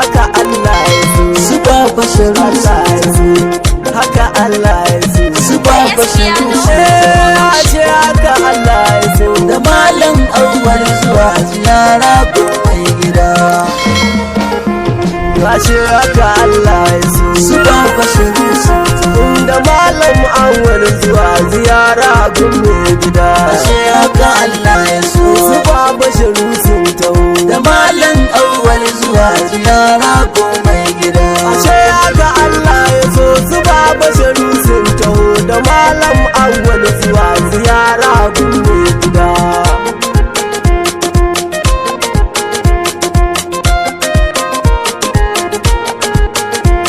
haka Allah ya so su baba Sharif Allah ya so haka Allah ya so su baba Sharif ashe haka Allah ya so da malam Awwal zuwa ziyara ko mai gida ashe haka Allah ya so su baba Sharif da malam Awwal zuwa ziyara ko mai gida ashe haka Allah ya so su baba Sharif sun taho da malam Awwal zuwa ziyara ko mai gida ashe haka Allah ya so su baba Sharif sun taho da malam Awwal zuwa ziyara ko mai gida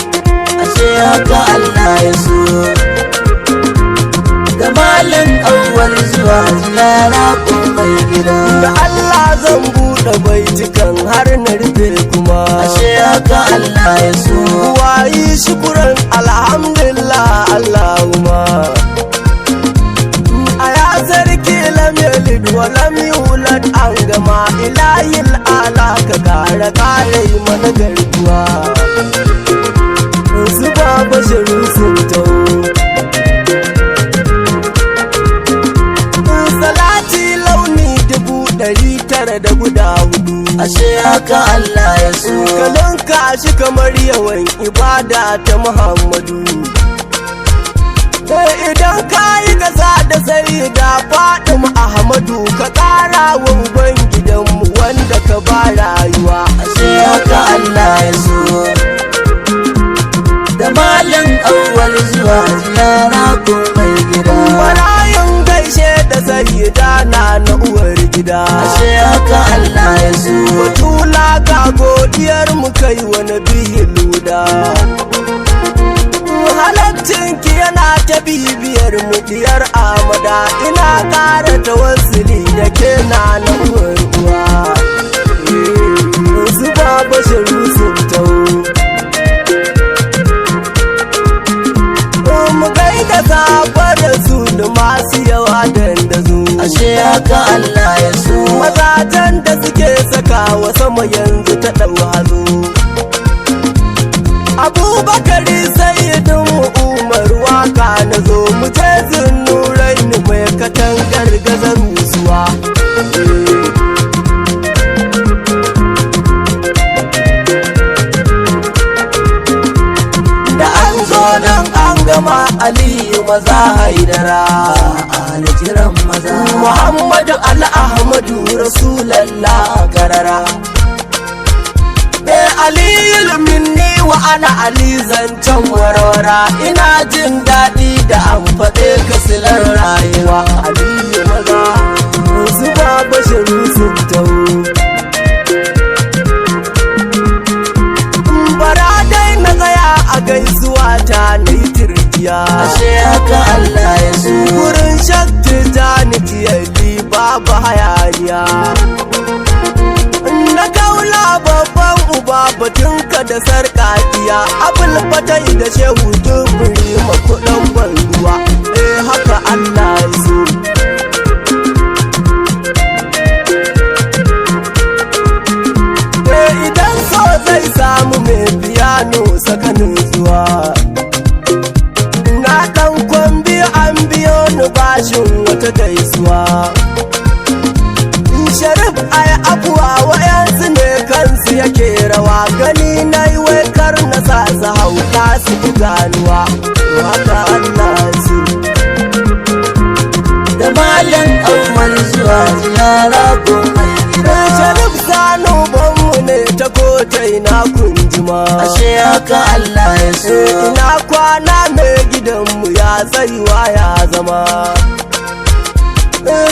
haka Allah ya so da malam Awwal zuwa ziyara ko mai gida da Allah zan buɗe baitukan har na rufe kuma ashe haka Allah ya so wayi shukuran alhamdulillah Allahumma aya sarki lam yalid wa lam yulad an gama ilahil ala ka kare mana garkuwa su baba Sharif sun taho salati launi 904 ashe haka Allah ya so kalon kashi kamar yawan ibada ta Muhammadu idan ka yi gasa da sayyida Fatima Ahmadu ka ƙara wa ubangidanmu wanda ka ba rayuwa ashe haka Allah ya so da malam Awwal zuwa ziyara ko mai gida marayin gaishe da sayyida na uwar gida ashe haka Allah ya so batula ga godiyar mu kai wa nabiyin luda halaccinki yana ta bibiyar mu diyar amada ina ƙara tawassuli da ke na uwar uwa su baba Sharif sun taho mu gaida safar su da masu yawa dandazo ashe haka Allah ya so mazajen da suke saka wa sama yanzu ta ɗau hazo abubakari sayyidin Umar waka na zo mu je zunnurai ni mai katangar gazar musuwa da an zo nan an gama Aliyu maza haidara alijiran maza Muhammadu Ahmadu Rasulallah karara Aliyu minni wa ana Ali zancen warwara ina jin daɗi da an faɗe kasilar rayuwa Aliyu maza su baba Sharif sun taho bara dai na tsaya a gaisuwa ta na yi turkiya ashe haka Allah ya so wurin shakti ta ni tiyali babu hayaniya na kaula babban uba batunka da sarƙaƙiya abul fatai da shehu duburi makudan banduwa haka Allah ya so idan so zai samu mai biyano sakanin zuwa na ɗan kwambi an biyo ni bashin wata gaisuwa Sharif ai abuwa wayansu ne kansu yake rawa gani na yi waikar na sa su hauka su fi ganuwa haka Allah su da malam Awwal zuwa ziyara ko mai gida Sharif sanu banmu ne ta kotai na kunjuma ashe haka Allah ya so ina kwana mai gidanmu ya tsayuwa ya zama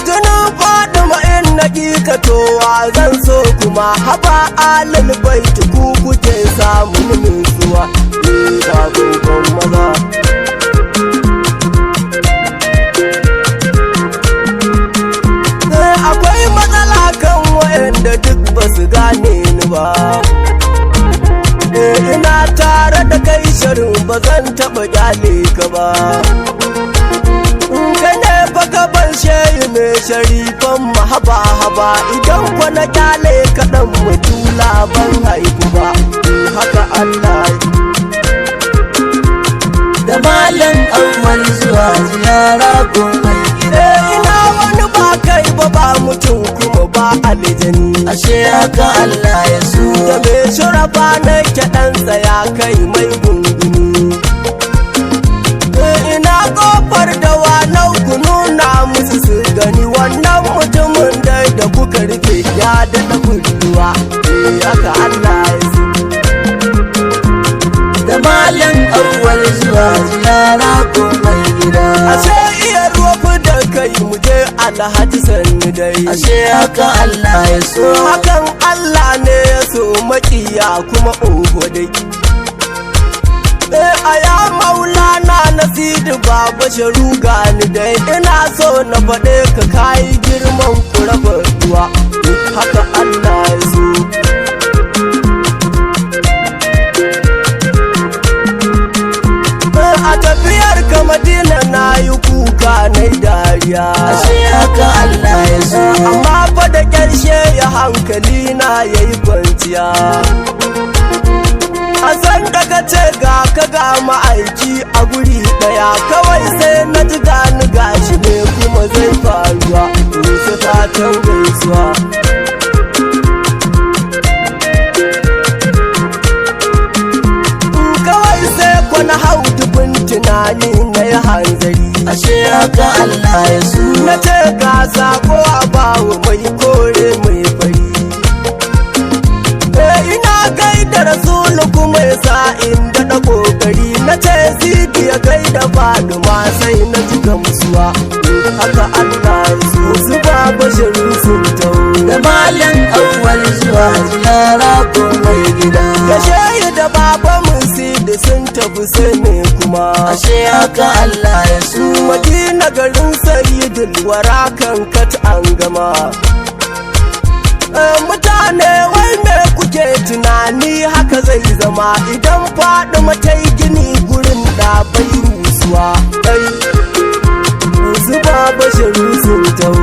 jinin Fatima in na towa zan so kuma haba alal baiti ku kuke samun nutsuwa ga gogon maza akwai matsala kan wayanda duk ba su gane ni ba ina tare da kai Sharif ba zan taɓa kyale ka ba kai ne fa gaban shehi mai sharifan mahaba-haba idan kwana kyale kaɗan mutula ban haifu ba ziyara gun mai gida. ina wani ba kai ba mutum kuma ba aljani, ashe haka Allah ya so. da mai shurafa na kyaɗansa ya kai mai gunguni. Ina kofar da wanau ku nuna musu su gani, wannan mutumin da kuka rufe ya daɗa kulluwa. Haka Allah ya so. Da malam awwal zuwa ziyara gun mai gida. Ashe iya ruwa da kai mu je Alhaji sannu dai. Ashe haka Allah ya so. Hakan Allah ne ya so, makiya kuma oho dai. A ya maulana Nasidi baba sharu gani dai, ina so na faɗe ka kayi girman kuraba ruwa. Haka Allah ya so. A tafiyar ka Madina na yi kuka na dariya. Ashe haka Allah ya so. Amma fa da ƙarshe ya hankali na yayi kwanciya. A san daga ce ga ka ga ma'aiki a guri daya, kawai sai na ji gani gashi ne kuma zai faruwa. Musa fatan gaisuwa. Kawai sai kwana hau dubin tunani na yi hanzari. Ashe haka Allah ya so. Na ce ga sako a bawa mai kore mai fari. Ina gaida rasulu kuma ya sa inda na kokari, na ce sidi ya gaida faduma sai na ji gamsuwa. Haka Allah ya so. Su baba sharu sun tau. Da malam awwal zuwa ziyara gun mai gida. Da shehi da baba musidi sun tafi sai ne kuma. Ashe haka Allah ya so. Madina garin sayyidul wara kan kat an gama. Mutane wai me kuke tunani haka zai zama idan faɗi matai gini gurin da bai rusuwa. Su baba sharu sun tau.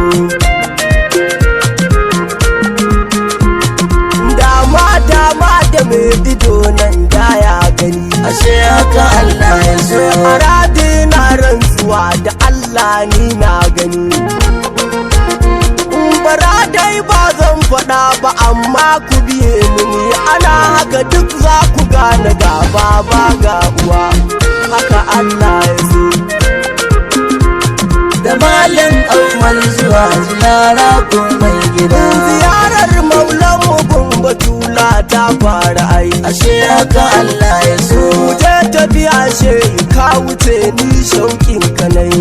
Dama da mai ido nan da ya gani. Ashe haka Allah ya so. Aradi na rantsuwa da Allah ni na gani. Bara dai ba zan faɗa ba amma ku biye mini, ana haka duk za ku gane ga baba ga uwa. Haka Allah ya so. Da malam awwal zuwa ziyara gun mai gida. Ziyarar maulan mu gun batula ta fara ai. Ashe haka Allah ya so. Wuce tafiya shehi ka wuce ni shauƙin kanai.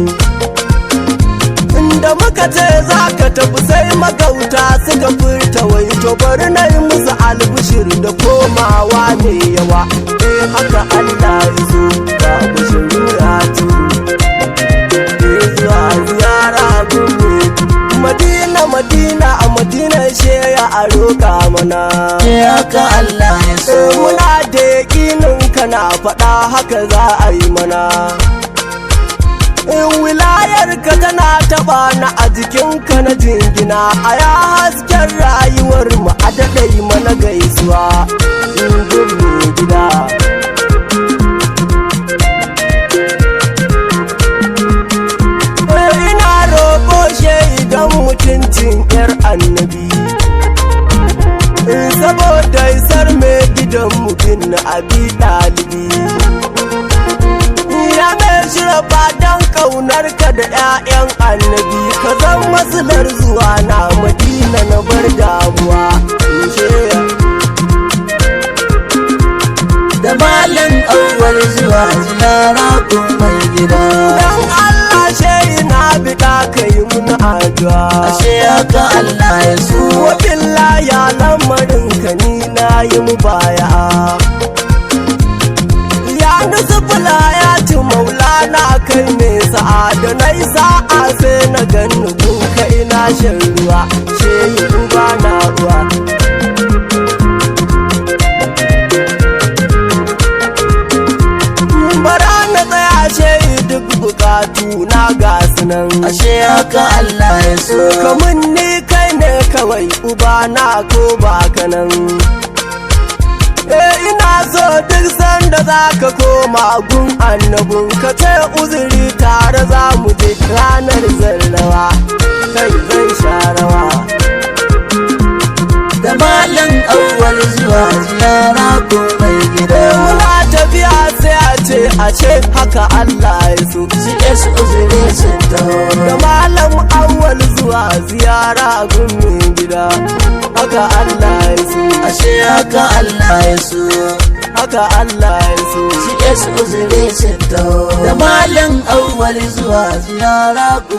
Inda muka ce za ka tafi sai magauta suka furta wai to bari na yi musu albishir da komawa mai yawa. Haka Allah ya so. Ga bishiru ya turu. Zuwa ziyara gobe. Madina a Madina sheya a roƙa mana. Ashe haka Allah ya so. Muna da yaƙinin kana faɗa haka za a yi mana. Wilayar ka tana taɓa na a jikinka na jingina, a ya hasken rayuwar mu a daɗai mana gaisuwa. Mai gida. Ina roƙo shaidan mutuncin 'yar annabi, saboda isar mai gidan mutum na abi ɗalibi. Ya mai shirfa don ƙaunar ka da 'ya'yan annabi, ka zan masular zuwa na Madina na bar damuwa. Da malam awwal zuwa ziyara gun mai gida. Dan Allah shehi na biɗa ka yi mun addu'a. Ashe haka Allah ya so. Wa billahi ya lamarin ka ni na yi mu baya. Ya nusufula ya ci maulana kai ne sa'a, da na yi sa'a sai na ganni gun ka ina shan ruwa. Shehi uba na ruwa. Bara na tsaya shehi duk bukatu na gasu nan. Ashe haka Allah ya so. Kamun ni kai ne kawai uba na ko ba ka nan. Ina so duk sanda za ka koma gun annabin ka ce uzuri tare za mu je ranar zarrawa kai zan sha rawa da malam awwal zuwa ziyara ko mai gida muna tafiya sai a ce haka Allah ya so CS Uziri sun taho da malam awwal zuwa ziyara gun mai gida haka Allah ya so ashe haka Allah ya so haka Allah ya so CS Uziri sun taho da malam awwal zuwa ziyara ko